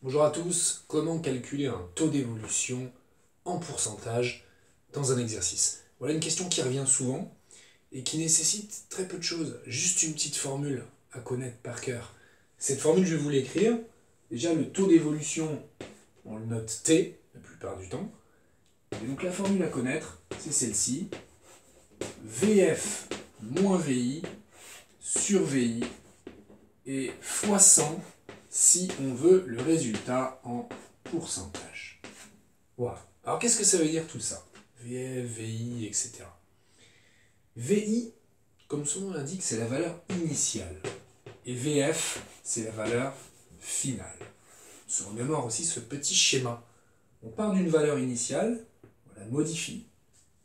Bonjour à tous, comment calculer un taux d'évolution en pourcentage dans un exercice? Voilà une question qui revient souvent et qui nécessite très peu de choses, juste une petite formule à connaître par cœur. Cette formule, je vais vous l'écrire. Déjà, le taux d'évolution, on le note T la plupart du temps. Et donc la formule à connaître, c'est celle-ci. VF moins VI sur VI et fois 100 si on veut le résultat en pourcentage. Voilà. Alors qu'est-ce que ça veut dire tout ça? VF, VI, etc. VI, comme son nom l'indique, c'est la valeur initiale. Et VF, c'est la valeur finale. On se remémore aussi ce petit schéma. On part d'une valeur initiale, on la modifie,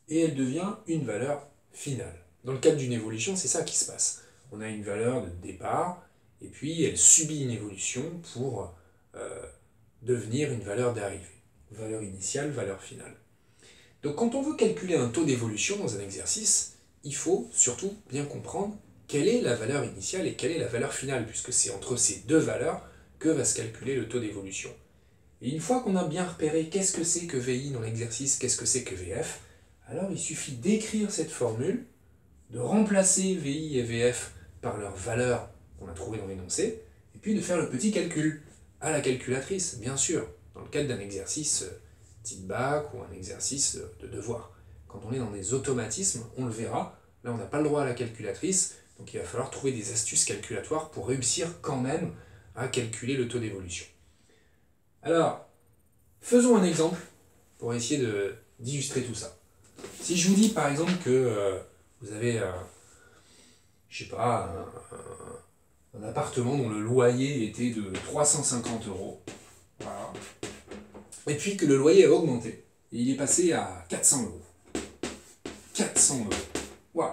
et elle devient une valeur finale. Dans le cadre d'une évolution, c'est ça qui se passe. On a une valeur de départ, et puis elle subit une évolution pour devenir une valeur d'arrivée. Valeur initiale, valeur finale. Donc quand on veut calculer un taux d'évolution dans un exercice, il faut surtout bien comprendre quelle est la valeur initiale et quelle est la valeur finale, puisque c'est entre ces deux valeurs que va se calculer le taux d'évolution. Et une fois qu'on a bien repéré qu'est-ce que c'est que VI dans l'exercice, qu'est-ce que c'est que VF, alors il suffit d'écrire cette formule, de remplacer VI et VF par leurs valeurs qu'on a trouvées dans l'énoncé, et puis de faire le petit calcul à la calculatrice, bien sûr, dans le cadre d'un exercice type bac ou un exercice de devoir. Quand on est dans des automatismes, on le verra, là on n'a pas le droit à la calculatrice, donc il va falloir trouver des astuces calculatoires pour réussir quand même à calculer le taux d'évolution. Alors, faisons un exemple pour essayer d'illustrer tout ça. Si je vous dis par exemple que vous avez, je sais pas, un appartement dont le loyer était de 350 €, voilà, et puis que le loyer a augmenté, et il est passé à 400 €. 400 €. Waouh!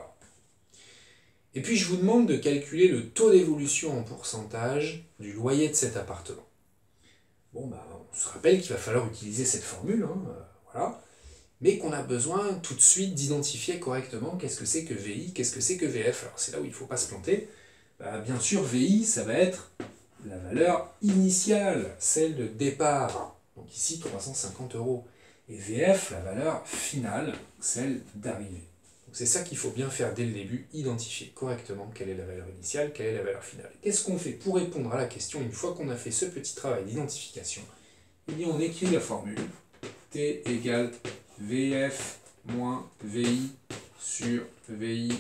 Et puis je vous demande de calculer le taux d'évolution en pourcentage du loyer de cet appartement. Bon, bah, on se rappelle qu'il va falloir utiliser cette formule, voilà, mais qu'on a besoin tout de suite d'identifier correctement qu'est-ce que c'est que VI, qu'est-ce que c'est que VF. Alors c'est là où il ne faut pas se planter. Bah, bien sûr, VI, ça va être la valeur initiale, celle de départ, donc ici 350 €. Et VF, la valeur finale, celle d'arrivée. C'est ça qu'il faut bien faire dès le début, identifier correctement quelle est la valeur initiale, quelle est la valeur finale. Qu'est-ce qu'on fait pour répondre à la question une fois qu'on a fait ce petit travail d'identification? Eh bien, on écrit la formule T égale VF moins VI sur VI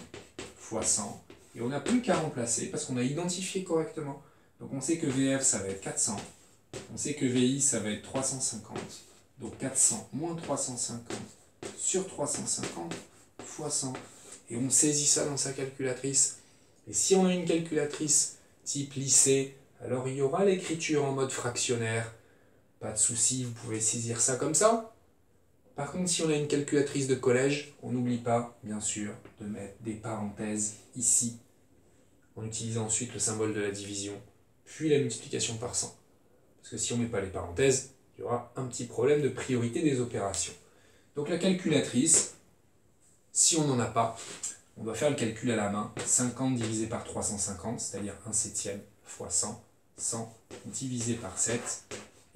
fois 100. Et on n'a plus qu'à remplacer parce qu'on a identifié correctement. Donc on sait que VF ça va être 400, on sait que VI ça va être 350. Donc 400 moins 350 sur 350 fois 100. Et on saisit ça dans sa calculatrice. Et si on a une calculatrice type lycée, alors il y aura l'écriture en mode fractionnaire. Pas de souci, vous pouvez saisir ça comme ça. Par contre, si on a une calculatrice de collège, on n'oublie pas, bien sûr, de mettre des parenthèses ici, en utilisant ensuite le symbole de la division, puis la multiplication par 100. Parce que si on ne met pas les parenthèses, il y aura un petit problème de priorité des opérations. Donc la calculatrice, si on n'en a pas, on doit faire le calcul à la main. 50 divisé par 350, c'est-à-dire 1/7 fois 100. 100 divisé par 7.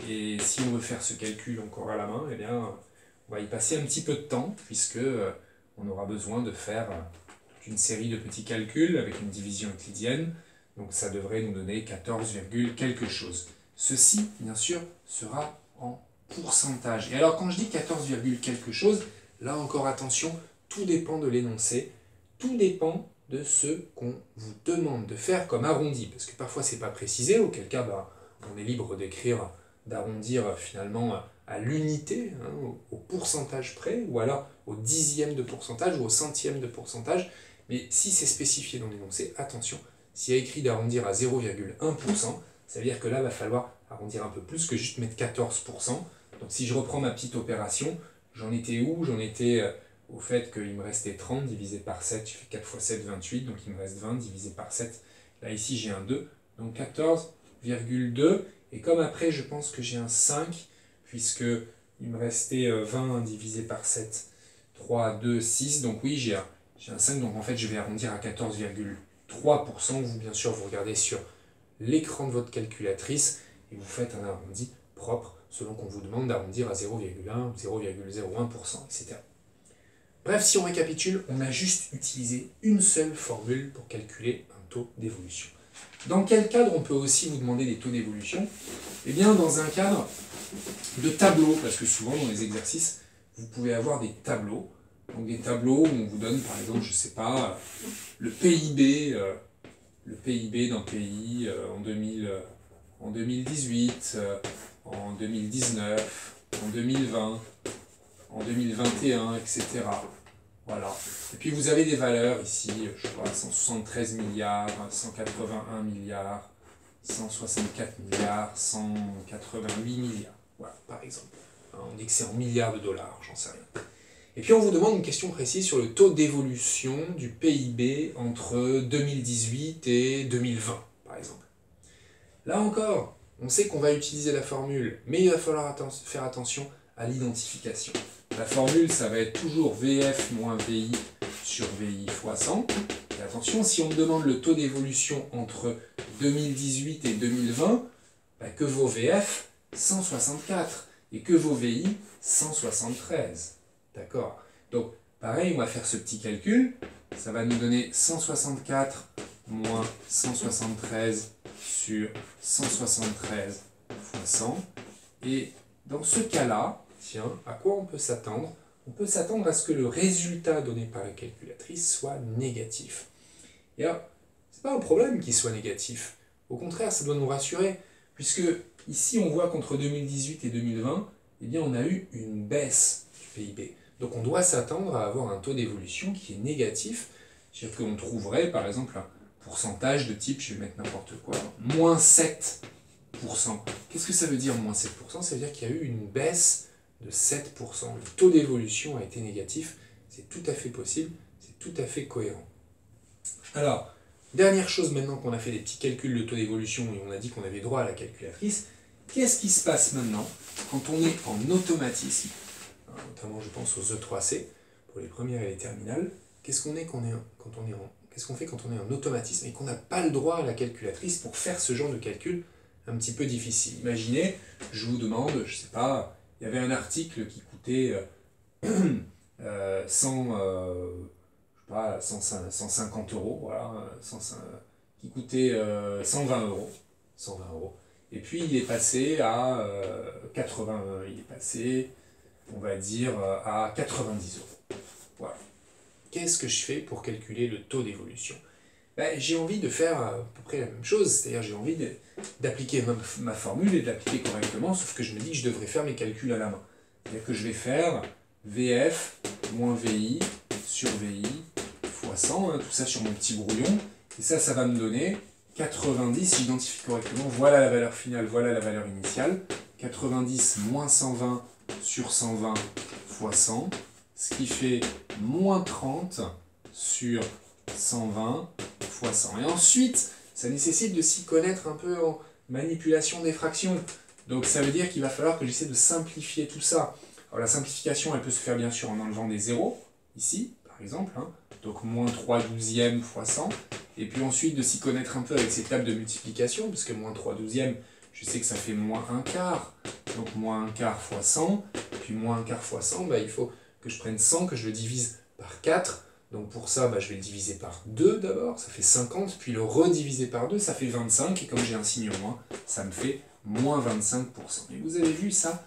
Et si on veut faire ce calcul encore à la main, eh bien, on va y passer un petit peu de temps, puisque on aura besoin de faire une série de petits calculs avec une division euclidienne. Donc ça devrait nous donner 14, quelque chose. Ceci, bien sûr, sera en pourcentage. Et alors quand je dis 14, quelque chose, là encore attention, tout dépend de l'énoncé, tout dépend de ce qu'on vous demande de faire comme arrondi, parce que parfois c'est pas précisé, auquel cas bah, on est libre d'écrire, d'arrondir finalement à l'unité, au pourcentage près, ou alors au dixième de pourcentage ou au centième de pourcentage. Mais si c'est spécifié dans l'énoncé, attention, s'il y a écrit d'arrondir à 0,1%, ça veut dire que là, il va falloir arrondir un peu plus que juste mettre 14%. Donc si je reprends ma petite opération, j'en étais où? J'en étais au fait qu'il me restait 30 divisé par 7, je fais 4 fois 7, 28, donc il me reste 20 divisé par 7. Là, ici, j'ai un 2, donc 14,2. Et comme après, je pense que j'ai un 5, puisque il me restait 20 divisé par 7, 3, 2, 6. Donc oui, j'ai un 5, donc en fait, je vais arrondir à 14,3%. Vous, bien sûr, vous regardez sur l'écran de votre calculatrice et vous faites un arrondi propre selon qu'on vous demande d'arrondir à 0,1 ou 0,01%, etc. Bref, si on récapitule, on a juste utilisé une seule formule pour calculer un taux d'évolution. Dans quel cadre on peut aussi vous demander des taux d'évolution? Eh bien, dans un cadre de tableau, parce que souvent dans les exercices, vous pouvez avoir des tableaux. Donc des tableaux où on vous donne, par exemple, je ne sais pas, le PIB d'un pays en 2018, en 2019, en 2020, en 2021, etc. Voilà. Et puis vous avez des valeurs ici, je sais pas, 173 milliards, 181 milliards, 164 milliards, 188 milliards. Voilà, par exemple. On dit que c'est en milliards de dollars, j'en sais rien. Et puis on vous demande une question précise sur le taux d'évolution du PIB entre 2018 et 2020, par exemple. Là encore, on sait qu'on va utiliser la formule, mais il va falloir faire attention à l'identification. La formule, ça va être toujours VF moins VI sur VI fois 100. Et attention, si on me demande le taux d'évolution entre 2018 et 2020, bah que vaut VF 164 et que vaut VI 173. D'accord? Donc, pareil, on va faire ce petit calcul. Ça va nous donner 164 moins 173 sur 173 fois 100. Et dans ce cas-là, tiens, à quoi on peut s'attendre? On peut s'attendre à ce que le résultat donné par la calculatrice soit négatif. Et alors, c'est pas un problème qu'il soit négatif. Au contraire, ça doit nous rassurer, puisque ici, on voit qu'entre 2018 et 2020, eh bien, on a eu une baisse du PIB. Donc, on doit s'attendre à avoir un taux d'évolution qui est négatif. C'est-à-dire qu'on trouverait, par exemple, un pourcentage de type, je vais mettre n'importe quoi, moins 7%. Qu'est-ce que ça veut dire, moins 7%? Ça veut dire qu'il y a eu une baisse de 7%. Le taux d'évolution a été négatif. C'est tout à fait possible, c'est tout à fait cohérent. Alors, dernière chose maintenant qu'on a fait des petits calculs de taux d'évolution et on a dit qu'on avait droit à la calculatrice, qu'est-ce qui se passe maintenant quand on est en automatisme? Notamment je pense aux E3C, pour les premières et les terminales. Qu'est-ce qu'on fait quand on est en automatisme et qu'on n'a pas le droit à la calculatrice pour faire ce genre de calcul un petit peu difficile? Imaginez, je vous demande, je sais pas, il y avait un article qui coûtait 150 euros, voilà, qui coûtait 120 euros. 120 euros. Et puis il est passé à 80, il est passé, on va dire, à 90 euros. Voilà. Qu'est-ce que je fais pour calculer le taux d'évolution? Ben, j'ai envie de faire à peu près la même chose, c'est-à-dire j'ai envie d'appliquer ma formule et de l'appliquer correctement, sauf que je me dis que je devrais faire mes calculs à la main. C'est-à-dire que je vais faire VF moins VI sur VI fois 100, hein, tout ça sur mon petit brouillon, et ça va me donner 90, j'identifie correctement, voilà la valeur finale, voilà la valeur initiale, 90 moins 120 sur 120 fois 100, ce qui fait moins 30 sur 120 fois 100. Et ensuite, ça nécessite de s'y connaître un peu en manipulation des fractions. Donc ça veut dire qu'il va falloir que j'essaie de simplifier tout ça. Alors la simplification, elle peut se faire bien sûr en enlevant des zéros, ici, par exemple, hein. Donc moins 3 douzièmes fois 100. Et puis ensuite de s'y connaître un peu avec ces tables de multiplication, parce que moins 3 douzièmes, je sais que ça fait moins 1 quart. Donc moins 1 quart fois 100. Puis moins 1 quart fois 100, bah, il faut que je prenne 100, que je le divise par 4. Donc pour ça, bah, je vais le diviser par 2 d'abord, ça fait 50. Puis le rediviser par 2, ça fait 25. Et comme j'ai un signe moins, ça me fait moins 25%. Et vous avez vu ça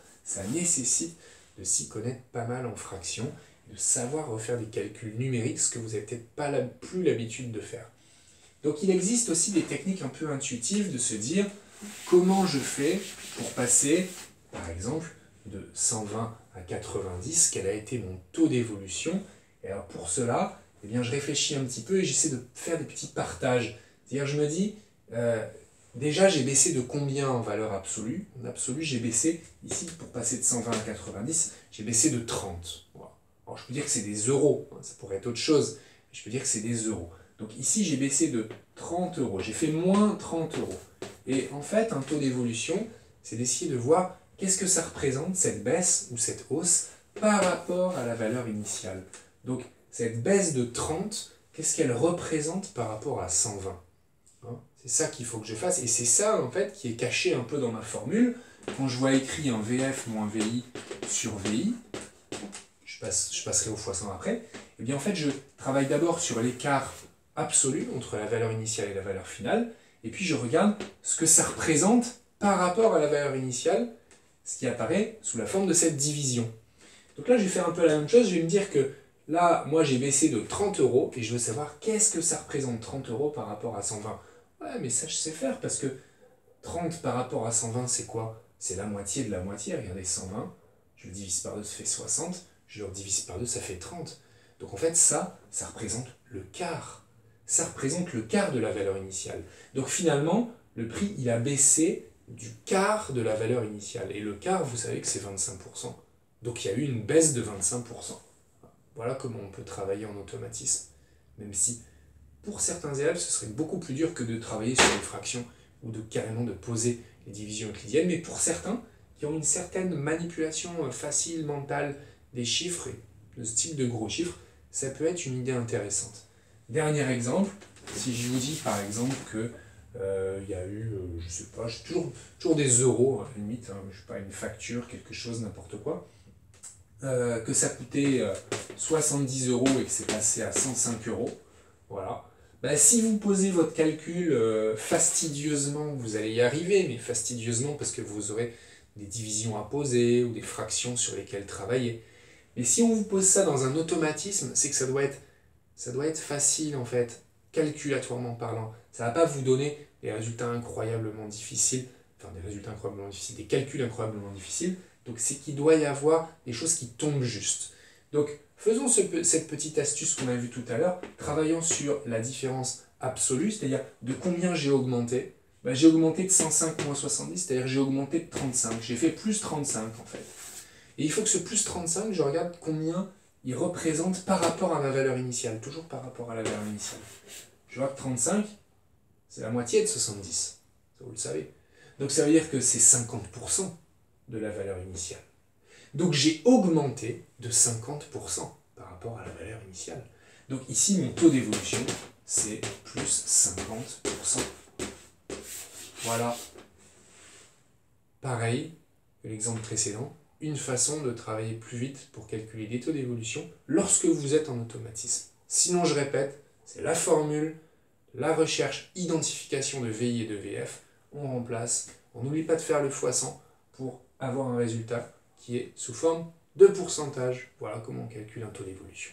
nécessite de s'y connaître pas mal en fractions, de savoir refaire des calculs numériques, ce que vous n'avez peut-être pas plus l'habitude de faire. Donc il existe aussi des techniques un peu intuitives de se dire comment je fais pour passer, par exemple, de 120 à 90, quel a été mon taux d'évolution. Et alors pour cela, eh bien, je réfléchis un petit peu et j'essaie de faire des petits partages. C'est-à-dire je me dis, déjà j'ai baissé de combien en valeur absolue? En absolu, j'ai baissé, ici, pour passer de 120 à 90, j'ai baissé de 30. Voilà. Alors je peux dire que c'est des euros, hein, ça pourrait être autre chose, mais je peux dire que c'est des euros. Donc ici, j'ai baissé de 30 euros, j'ai fait moins 30 euros. Et en fait, un taux d'évolution, c'est d'essayer de voir qu'est-ce que ça représente, cette baisse ou cette hausse, par rapport à la valeur initiale. Donc, cette baisse de 30, qu'est-ce qu'elle représente par rapport à 120 hein? C'est ça qu'il faut que je fasse, et c'est ça, en fait, qui est caché un peu dans ma formule. Quand je vois écrit un VF moins VI sur VI, je passerai au x100 après, et bien en fait, je travaille d'abord sur l'écart absolu entre la valeur initiale et la valeur finale, et puis je regarde ce que ça représente par rapport à la valeur initiale, ce qui apparaît sous la forme de cette division. Donc là, je vais faire un peu la même chose, je vais me dire que là, moi j'ai baissé de 30 €, et je veux savoir qu'est-ce que ça représente 30 € par rapport à 120. Ouais, mais ça je sais faire, parce que 30 par rapport à 120, c'est quoi? C'est la moitié de la moitié, regardez, 120, je le divise par 2, ça fait 60, je le redivise par 2, ça fait 30. Donc en fait, ça représente le quart. Ça représente le quart de la valeur initiale. Donc finalement, le prix, il a baissé du quart de la valeur initiale. Et le quart, vous savez que c'est 25%. Donc il y a eu une baisse de 25%. Voilà comment on peut travailler en automatisme. Même si, pour certains élèves, ce serait beaucoup plus dur que de travailler sur les fractions ou de carrément de poser les divisions euclidiennes. Mais pour certains, qui ont une certaine manipulation facile, mentale des chiffres, et de ce type de gros chiffres, ça peut être une idée intéressante. Dernier exemple, si je vous dis par exemple que y a eu, je sais pas, j'ai toujours des euros, à la limite, hein, je sais pas, une facture, quelque chose, n'importe quoi, que ça coûtait 70 € et que c'est passé à 105 €, voilà. Ben, si vous posez votre calcul fastidieusement, vous allez y arriver, mais fastidieusement parce que vous aurez des divisions à poser ou des fractions sur lesquelles travailler. Mais si on vous pose ça dans un automatisme, c'est que ça doit être facile en fait, calculatoirement parlant. Ça ne va pas vous donner des résultats incroyablement difficiles, des calculs incroyablement difficiles. Donc c'est qu'il doit y avoir des choses qui tombent juste. Donc faisons cette petite astuce qu'on a vue tout à l'heure, travaillons sur la différence absolue, c'est-à-dire de combien j'ai augmenté. Ben, j'ai augmenté de 105 moins 70, c'est-à-dire j'ai augmenté de 35. J'ai fait plus 35 en fait. Et il faut que ce plus 35, je regarde combien il représente par rapport à ma valeur initiale. Toujours par rapport à la valeur initiale. Je vois que 35, c'est la moitié de 70. Ça, vous le savez. Donc ça veut dire que c'est 50% de la valeur initiale. Donc j'ai augmenté de 50% par rapport à la valeur initiale. Donc ici, mon taux d'évolution, c'est plus 50%. Voilà. Pareil que l'exemple précédent, une façon de travailler plus vite pour calculer des taux d'évolution lorsque vous êtes en automatisme. Sinon, je répète, c'est la formule, la recherche, identification de VI et de VF, on remplace, on n'oublie pas de faire le x100 pour avoir un résultat qui est sous forme de pourcentage. Voilà comment on calcule un taux d'évolution.